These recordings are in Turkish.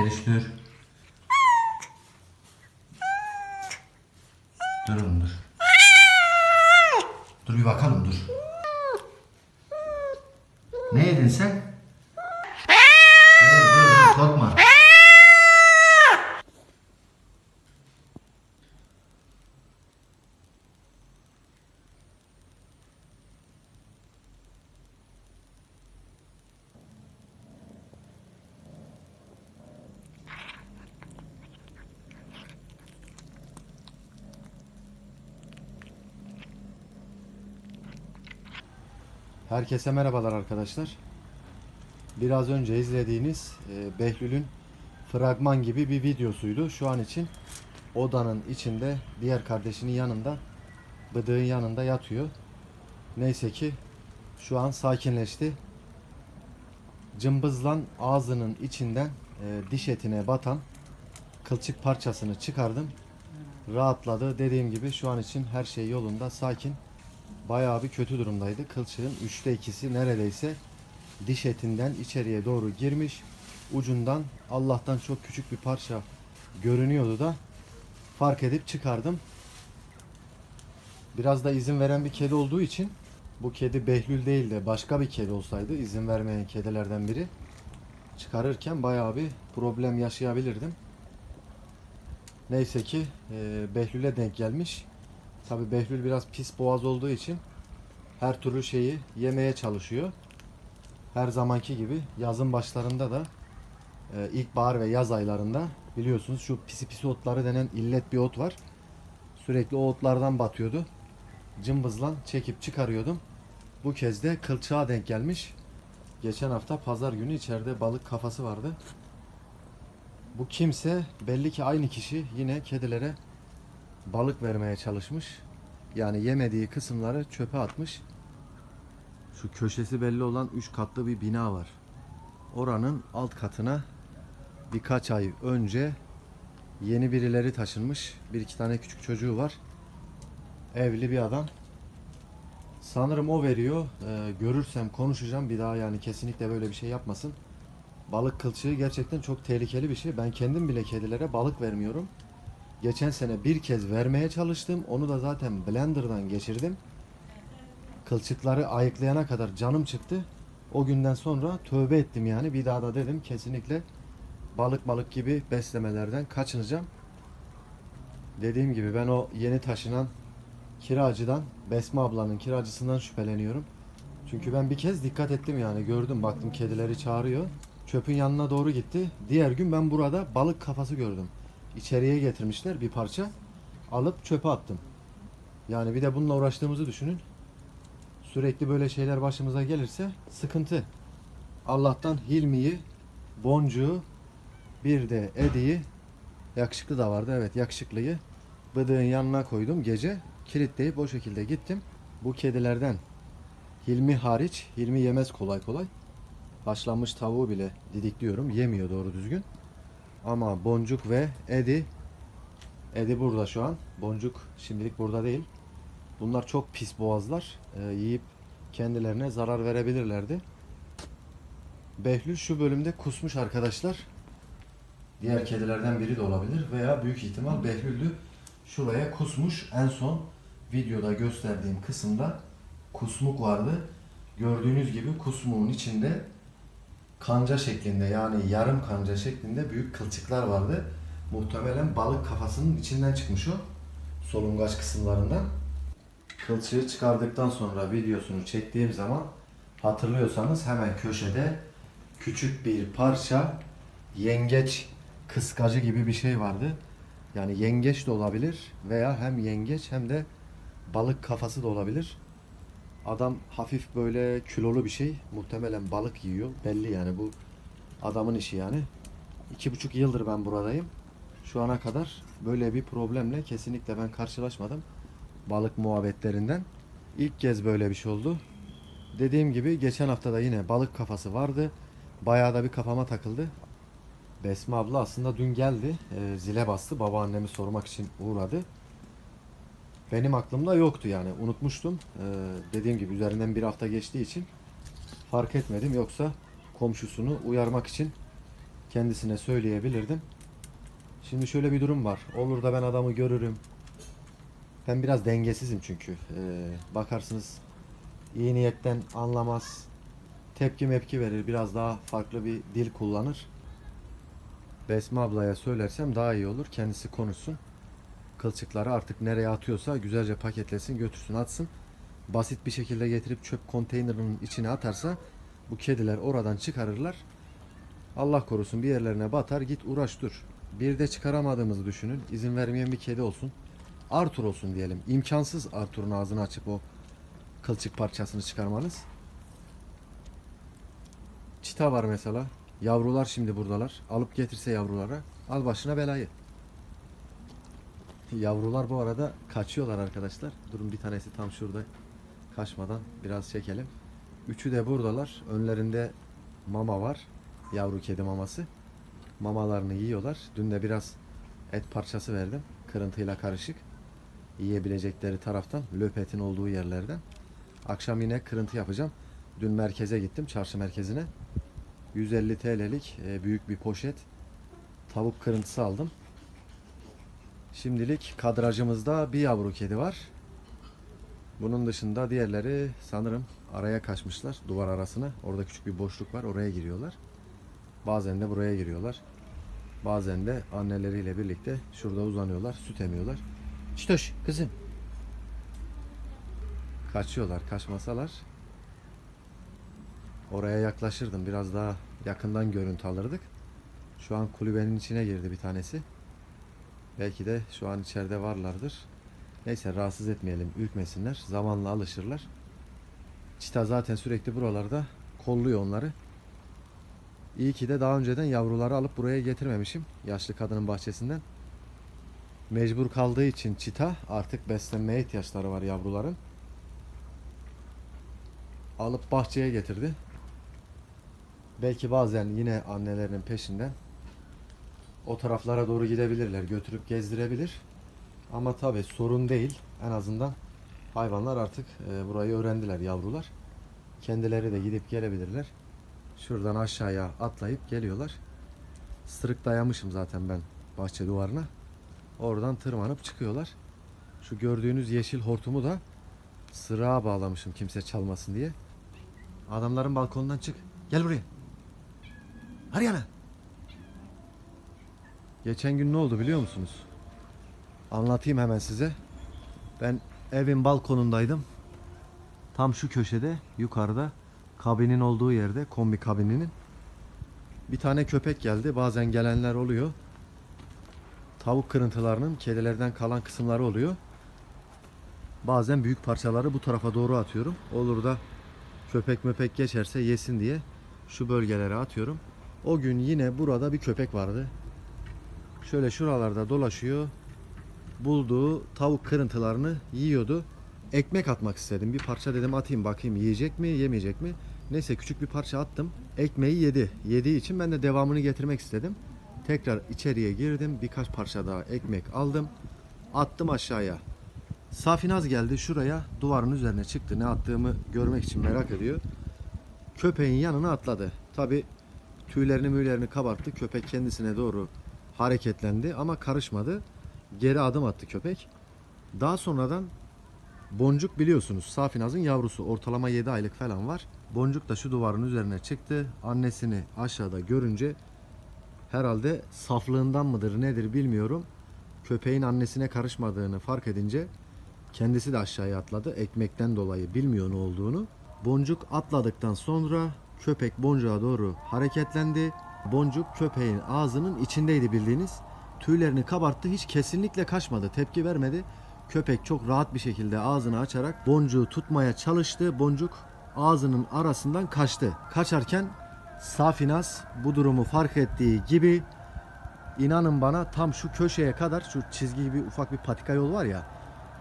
Geliştir. Dur oğlum dur. Dur bir bakalım dur. Ne yedin sen? Dur korkma. Herkese merhabalar arkadaşlar. Biraz önce izlediğiniz Behlül'ün fragman gibi bir videosuydu. Şu an için odanın içinde diğer kardeşinin yanında, bıdığın yanında yatıyor. Neyse ki şu an sakinleşti. Cımbızlan ağzının içinden diş etine batan kılçık parçasını çıkardım. Rahatladı. Dediğim gibi şu an için her şey yolunda, sakin. Bayağı bir kötü durumdaydı. Kılçığın 2/3'ü neredeyse diş etinden içeriye doğru girmiş. Ucundan Allah'tan çok küçük bir parça görünüyordu da fark edip çıkardım. Biraz da izin veren bir kedi olduğu için, bu kedi Behlül değil de başka bir kedi olsaydı, izin vermeyen kedilerden biri, çıkarırken bayağı bir problem yaşayabilirdim. Neyse ki Behlül'e denk gelmiş. Tabi Behlül biraz pis boğaz olduğu için her türlü şeyi yemeye çalışıyor. Her zamanki gibi yazın başlarında da ilkbahar ve yaz aylarında biliyorsunuz şu pisi pisi otları denen illet bir ot var. Sürekli o otlardan batıyordu. Cımbızla çekip çıkarıyordum. Bu kez de kılçığa denk gelmiş. Geçen hafta pazar günü içeride balık kafası vardı. Bu kimse belli ki aynı kişi yine kedilere balık vermeye çalışmış. Yani yemediği kısımları çöpe atmış. Şu köşesi belli olan 3 katlı bir bina var. Oranın alt katına birkaç ay önce yeni birileri taşınmış. Bir iki tane küçük çocuğu var. Evli bir adam. Sanırım o veriyor. Görürsem konuşacağım bir daha, yani kesinlikle böyle bir şey yapmasın. Balık kılçığı gerçekten çok tehlikeli bir şey. Ben kendim bile kedilere balık vermiyorum. Geçen sene bir kez vermeye çalıştım. Onu da zaten blenderdan geçirdim. Kılçıkları ayıklayana kadar canım çıktı. O günden sonra tövbe ettim yani. Bir daha da dedim kesinlikle balık gibi beslemelerden kaçınacağım. Dediğim gibi ben o yeni taşınan kiracıdan, Besme ablanın kiracısından şüpheleniyorum. Çünkü ben bir kez dikkat ettim, yani gördüm, baktım kedileri çağırıyor. Çöpün yanına doğru gitti. Diğer gün ben burada balık kafası gördüm. İçeriye getirmişler bir parça. Alıp çöpe attım. Yani bir de bununla uğraştığımızı düşünün. Sürekli böyle şeyler başımıza gelirse sıkıntı. Allah'tan Hilmi'yi, Boncuğu, bir de Edi'yi, yakışıklı da vardı, evet yakışıklıyı, bıdığın yanına koydum gece. Kilitleyip o şekilde gittim. Bu kedilerden Hilmi hariç, Hilmi yemez kolay kolay. Haşlanmış tavuğu bile didikliyorum, yemiyor doğru düzgün. Ama Boncuk ve Edi burada şu an. Boncuk şimdilik burada değil. Bunlar çok pis boğazlar. Yiyip kendilerine zarar verebilirlerdi. Behlül şu bölümde kusmuş arkadaşlar. Diğer kedilerden biri de olabilir veya büyük ihtimal Behlül'dü. Şuraya kusmuş. En son videoda gösterdiğim kısımda kusmuk vardı. Gördüğünüz gibi kusmuğun içinde kanca şeklinde, yani yarım kanca şeklinde büyük kılçıklar vardı. Muhtemelen balık kafasının içinden çıkmış o. Solungaç kısımlarından. Kılçığı çıkardıktan sonra videosunu çektiğim zaman hatırlıyorsanız hemen köşede küçük bir parça yengeç kıskacı gibi bir şey vardı. Yani yengeç de olabilir veya hem yengeç hem de balık kafası da olabilir. Adam hafif böyle kilolu bir şey. Muhtemelen balık yiyor. Belli yani, bu adamın işi yani. 2,5 yıldır ben buradayım. Şu ana kadar böyle bir problemle kesinlikle ben karşılaşmadım. Balık muhabbetlerinden. İlk kez böyle bir şey oldu. Dediğim gibi geçen hafta da yine balık kafası vardı. Bayağı da bir kafama takıldı. Besme abla aslında dün geldi. Zile bastı. Babaannemi sormak için uğradı. Benim aklımda yoktu yani. Unutmuştum. Dediğim gibi üzerinden bir hafta geçtiği için fark etmedim. Yoksa komşusunu uyarmak için kendisine söyleyebilirdim. Şimdi şöyle bir durum var. Olur da ben adamı görürüm. Ben biraz dengesizim çünkü. Bakarsınız iyi niyetten anlamaz. Tepki mepki verir. Biraz daha farklı bir dil kullanır. Besme ablaya söylersem daha iyi olur. Kendisi konuşsun. Kılçıkları artık nereye atıyorsa güzelce paketlesin, götürsün, atsın. Basit bir şekilde getirip çöp konteynerinin içine atarsa bu kediler oradan çıkarırlar. Allah korusun bir yerlerine batar, git uğraş dur. Bir de çıkaramadığımızı düşünün. İzin vermeyen bir kedi olsun. Arthur olsun diyelim. İmkansız Arthur'un ağzını açıp o kılçık parçasını çıkarmanız. Çita var mesela. Yavrular şimdi buradalar. Alıp getirse yavrulara, al başına belayı. Yavrular bu arada kaçıyorlar arkadaşlar. Durun, bir tanesi tam şurada. Kaçmadan biraz çekelim. Üçü de buradalar. Önlerinde mama var. Yavru kedi maması. Mamalarını yiyorlar. Dün de biraz et parçası verdim. Kırıntıyla karışık. Yiyebilecekleri taraftan. Löpetin olduğu yerlerden. Akşam yine kırıntı yapacağım. Dün merkeze gittim. Çarşı merkezine. 150 TL'lik büyük bir poşet tavuk kırıntısı aldım. Şimdilik kadrajımızda bir yavru kedi var. Bunun dışında diğerleri sanırım araya kaçmışlar, duvar arasına. Orada küçük bir boşluk var, oraya giriyorlar. Bazen de buraya giriyorlar. Bazen de anneleriyle birlikte şurada uzanıyorlar, süt emiyorlar. Çitoş kızım. Kaçıyorlar, kaçmasalar oraya yaklaşırdım. Biraz daha yakından görüntü alırdık. Şu an kulübenin içine girdi bir tanesi. Belki de şu an içeride varlardır. Neyse, rahatsız etmeyelim, ürkmesinler. Zamanla alışırlar. Çita zaten sürekli buralarda kolluyor onları. İyi ki de daha önceden yavruları alıp buraya getirmemişim. Yaşlı kadının bahçesinden. Mecbur kaldığı için çita, artık beslenmeye ihtiyaçları var yavruların. Alıp bahçeye getirdi. Belki bazen yine annelerinin peşinden o taraflara doğru gidebilirler. Götürüp gezdirebilir. Ama tabi sorun değil. En azından hayvanlar artık burayı öğrendiler, yavrular. Kendileri de gidip gelebilirler. Şuradan aşağıya atlayıp geliyorlar. Sırık dayamışım zaten ben bahçe duvarına. Oradan tırmanıp çıkıyorlar. Şu gördüğünüz yeşil hortumu da sırığa bağlamışım kimse çalmasın diye. Adamların balkonundan çık. Gel buraya. Hadi yana. Geçen gün ne oldu biliyor musunuz? Anlatayım hemen size. Ben evin balkonundaydım. Tam şu köşede, yukarıda, kabinin olduğu yerde, kombi kabininin. Bir tane köpek geldi. Bazen gelenler oluyor. Tavuk kırıntılarının kedilerden kalan kısımları oluyor. Bazen büyük parçaları bu tarafa doğru atıyorum. Olur da köpek möpek geçerse yesin diye şu bölgelere atıyorum. O gün yine burada bir köpek vardı. Şöyle şuralarda dolaşıyor. Bulduğu tavuk kırıntılarını yiyordu. Ekmek atmak istedim. Bir parça dedim atayım, bakayım yiyecek mi yemeyecek mi. Neyse, küçük bir parça attım. Ekmeği yedi. Yediği için ben de devamını getirmek istedim. Tekrar içeriye girdim. Birkaç parça daha ekmek aldım. Attım aşağıya. Safinaz geldi şuraya, duvarın üzerine çıktı. Ne attığımı görmek için merak ediyor. Köpeğin yanına atladı. Tabi tüylerini müylerini kabarttı. Köpek kendisine doğru hareketlendi ama karışmadı. Geri adım attı köpek. Daha sonradan Boncuk, biliyorsunuz Safinaz'ın yavrusu, ortalama 7 aylık falan var. Boncuk da şu duvarın üzerine çıktı. Annesini aşağıda görünce, herhalde saflığından mıdır nedir bilmiyorum, köpeğin annesine karışmadığını fark edince kendisi de aşağıya atladı. Ekmekten dolayı bilmiyor ne olduğunu. Boncuk atladıktan sonra köpek Boncuk'a doğru hareketlendi. Boncuk köpeğin ağzının içindeydi bildiğiniz. Tüylerini kabarttı, hiç kesinlikle kaçmadı, tepki vermedi. Köpek çok rahat bir şekilde ağzını açarak Boncuk'u tutmaya çalıştı. Boncuk ağzının arasından kaçtı. Kaçarken Safinaz bu durumu fark ettiği gibi, inanın bana, tam şu köşeye kadar, şu çizgi gibi ufak bir patika yol var ya,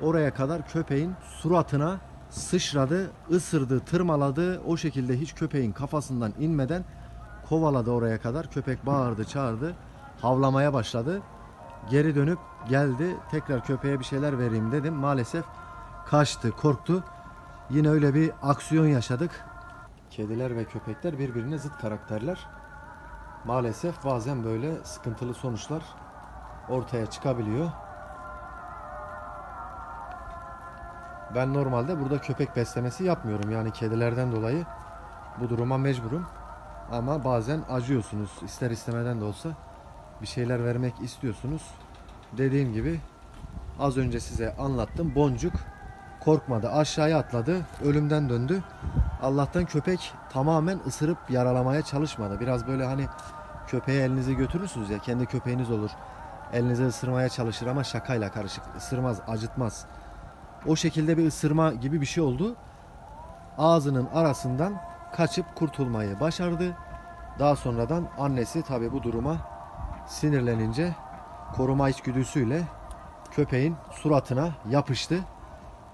oraya kadar köpeğin suratına sıçradı, ısırdı, tırmaladı. O şekilde hiç köpeğin kafasından inmeden kovaladı oraya kadar. Köpek bağırdı, çağırdı, havlamaya başladı. Geri dönüp geldi. Tekrar köpeğe bir şeyler vereyim dedim. Maalesef kaçtı, korktu. Yine öyle bir aksiyon yaşadık. Kediler ve köpekler birbirine zıt karakterler. Maalesef bazen böyle sıkıntılı sonuçlar ortaya çıkabiliyor. Ben normalde burada köpek beslemesi yapmıyorum. Yani kedilerden dolayı bu duruma mecburum. Ama bazen acıyorsunuz. İster istemeden de olsa bir şeyler vermek istiyorsunuz. Dediğim gibi az önce size anlattım. Boncuk korkmadı. Aşağıya atladı. Ölümden döndü. Allah'tan köpek tamamen ısırıp yaralamaya çalışmadı. Biraz böyle hani köpeğe elinizi götürürsünüz ya. Kendi köpeğiniz olur. Elinizi ısırmaya çalışır ama şakayla karışık. Isırmaz, acıtmaz. O şekilde bir ısırma gibi bir şey oldu. Ağzının arasından kaçıp kurtulmayı başardı. Daha sonradan annesi tabi bu duruma sinirlenince koruma içgüdüsüyle köpeğin suratına yapıştı.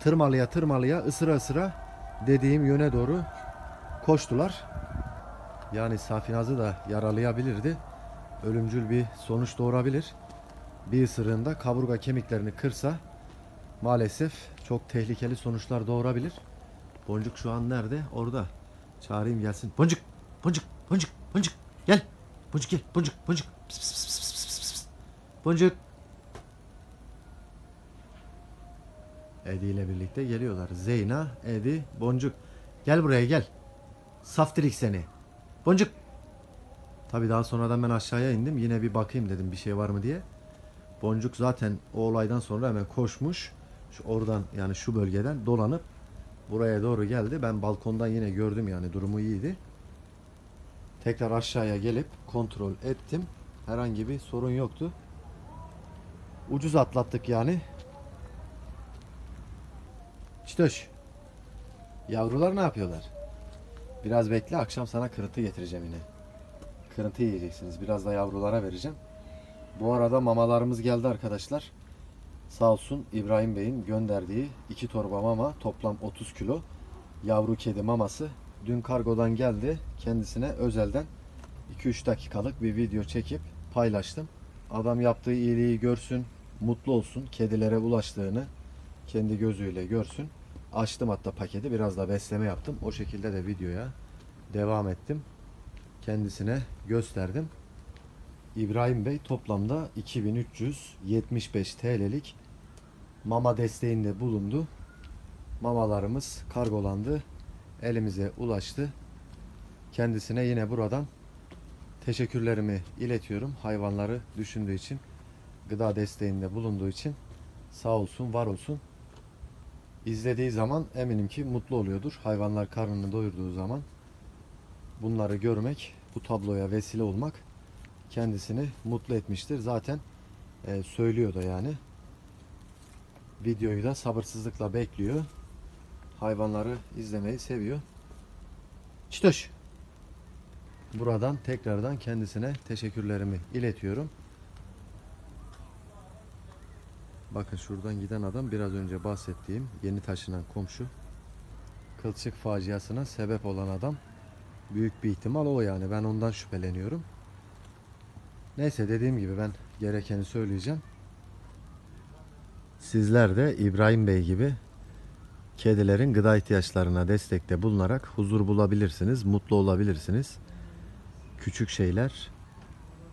Tırmalıya tırmalıya ısıra ısıra dediğim yöne doğru koştular. Yani Safinaz'ı da yaralayabilirdi. Ölümcül bir sonuç doğurabilir. Bir ısırığında kaburga kemiklerini kırsa maalesef çok tehlikeli sonuçlar doğurabilir. Boncuk şu an nerede? Orada. Çağırayım gelsin. Boncuk! Boncuk! Boncuk! Boncuk! Gel! Boncuk gel! Boncuk! Boncuk! Pıs pıs pıs pıs pıs pıs pıs. Boncuk! Edi ile birlikte geliyorlar. Zeyna, Edi, Boncuk. Gel buraya gel. Saftirik seni. Boncuk! Tabii daha sonradan ben aşağıya indim. Yine bir bakayım dedim bir şey var mı diye. Boncuk zaten o olaydan sonra hemen koşmuş. Şu oradan yani şu bölgeden dolanıp buraya doğru geldi. Ben balkondan yine gördüm yani durumu iyiydi. Tekrar aşağıya gelip kontrol ettim. Herhangi bir sorun yoktu. Ucuz atlattık yani. Çitoş. Yavrular ne yapıyorlar? Biraz bekle, akşam sana kırıntı getireceğim yine. Kırıntı yiyeceksiniz. Biraz da yavrulara vereceğim. Bu arada mamalarımız geldi arkadaşlar. Sağ olsun İbrahim Bey'in gönderdiği 2 torba mama, toplam 30 kilo yavru kedi maması. Dün kargodan geldi. Kendisine özelden 2-3 dakikalık bir video çekip paylaştım. Adam yaptığı iyiliği görsün, mutlu olsun, kedilere ulaştığını kendi gözüyle görsün. Açtım hatta paketi, biraz da besleme yaptım. O şekilde de videoya devam ettim. Kendisine gösterdim. İbrahim Bey toplamda 2375 TL'lik mama desteğinde bulundu. Mamalarımız kargolandı. Elimize ulaştı. Kendisine yine buradan teşekkürlerimi iletiyorum. Hayvanları düşündüğü için, gıda desteğinde bulunduğu için sağ olsun, var olsun. İzlediği zaman eminim ki mutlu oluyordur. Hayvanlar karnını doyurduğu zaman bunları görmek, bu tabloya vesile olmak kendisini mutlu etmiştir. Zaten söylüyor da yani. Videoyu da sabırsızlıkla bekliyor. Hayvanları izlemeyi seviyor. Çitoş. Buradan tekrardan kendisine teşekkürlerimi iletiyorum. Bakın şuradan giden adam biraz önce bahsettiğim yeni taşınan komşu. Kılçık faciasına sebep olan adam. Büyük bir ihtimal o yani. Ben ondan şüpheleniyorum. Neyse, dediğim gibi ben gerekeni söyleyeceğim. Sizler de İbrahim Bey gibi kedilerin gıda ihtiyaçlarına destekte bulunarak huzur bulabilirsiniz, mutlu olabilirsiniz. Küçük şeyler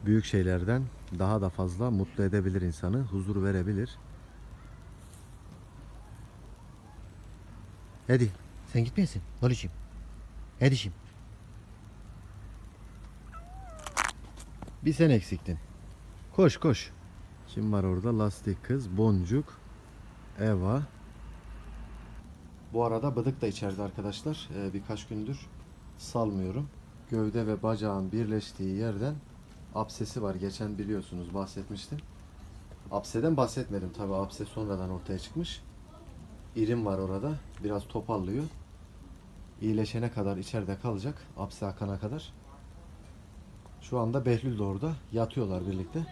büyük şeylerden daha da fazla mutlu edebilir insanı, huzur verebilir. Hadi sen gitmeyesin. Loliciğim. Hedişim. Bir sen eksiktin. Koş koş. Kim var orada? Lastik kız, Boncuk, Eva. Bu arada Bıdık da içeride arkadaşlar. Birkaç gündür salmıyorum. Gövde ve bacağın birleştiği yerden apsesi var. Geçen biliyorsunuz bahsetmiştim. Apseden bahsetmedim tabi. Apse sonradan ortaya çıkmış. İrim var orada. Biraz topallıyor. İyileşene kadar içeride kalacak. Apse akana kadar. Şu anda Behlül de orada. Yatıyorlar birlikte.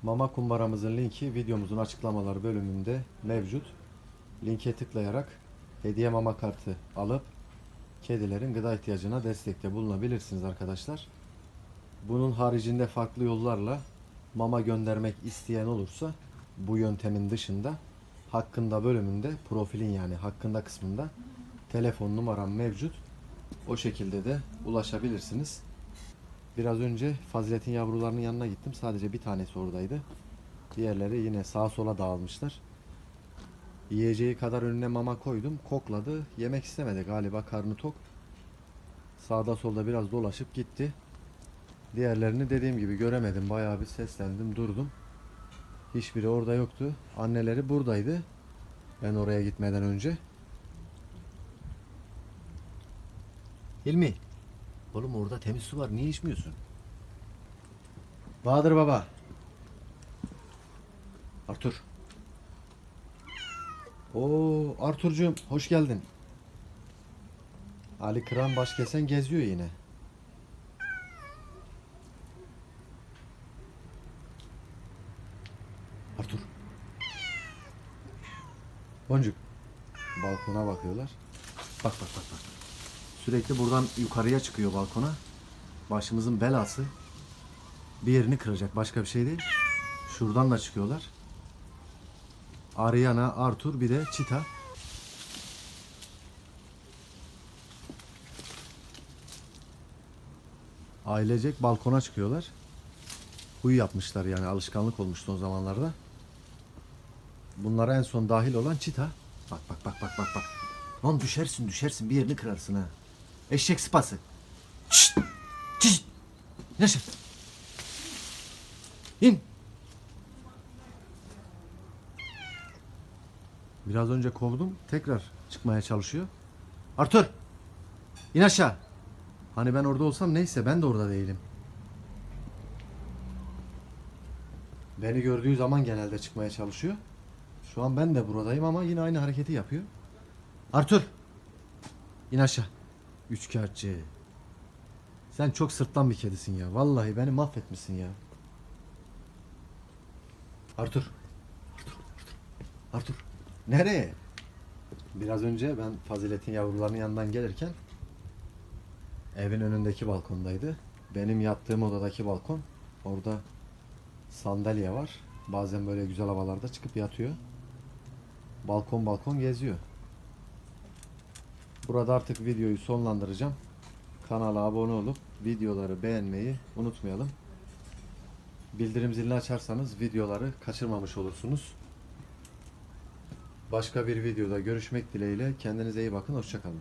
Mama kumbaramızın linki videomuzun açıklamalar bölümünde mevcut. Linke tıklayarak hediye mama kartı alıp kedilerin gıda ihtiyacına destekte bulunabilirsiniz arkadaşlar. Bunun haricinde farklı yollarla mama göndermek isteyen olursa bu yöntemin dışında hakkında bölümünde, profilin yani hakkında kısmında telefon numaram mevcut. O şekilde de ulaşabilirsiniz. Biraz önce Fazilet'in yavrularının yanına gittim. Sadece bir tanesi oradaydı. Diğerleri yine sağa sola dağılmışlar. Yiyeceği kadar önüne mama koydum. Kokladı. Yemek istemedi galiba, karnı tok. Sağda solda biraz dolaşıp gitti. Diğerlerini dediğim gibi göremedim. Bayağı bir seslendim, durdum. Hiçbiri orada yoktu. Anneleri buradaydı. Ben oraya gitmeden önce. Hilmi. Oğlum orada temiz su var. Niye içmiyorsun? Bahadır baba. Artur. Oo Arturcuğum hoş geldin. Ali Kıran baş kesen geziyor yine. Artur. Boncuk. Balkona bakıyorlar. Bak bak bak bak. Sürekli buradan yukarıya çıkıyor balkona. Başımızın belası. Bir yerini kıracak, başka bir şey değil. Şuradan da çıkıyorlar. Ariana, Artur, bir de Çita. Ailecek balkona çıkıyorlar. Huy yapmışlar yani, alışkanlık olmuş son zamanlarda. Bunlara en son dahil olan Çita. Bak bak bak bak bak bak. Lan düşersin düşersin, bir yerini kırarsın ha. Eşek sıpası. Şşt! Şşt! İn aşağı. İn. Biraz önce kovdum. Tekrar çıkmaya çalışıyor. Artur! İn aşağı. Hani ben orada olsam neyse, ben de orada değilim. Beni gördüğü zaman genelde çıkmaya çalışıyor. Şu an ben de buradayım ama yine aynı hareketi yapıyor. Artur! İn aşağı. Üçkağıtçı. Sen çok sırtlan bir kedisin ya. Vallahi beni mahvetmişsin ya. Artur. Artur. Artur. Nereye? Biraz önce ben Fazilet'in yavrularının yanından gelirken evin önündeki balkondaydı. Benim yattığım odadaki balkon. Orada sandalye var. Bazen böyle güzel havalarda çıkıp yatıyor. Balkon balkon geziyor. Burada artık videoyu sonlandıracağım. Kanala abone olup videoları beğenmeyi unutmayalım. Bildirim zilini açarsanız videoları kaçırmamış olursunuz. Başka bir videoda görüşmek dileğiyle. Kendinize iyi bakın. Hoşça kalın.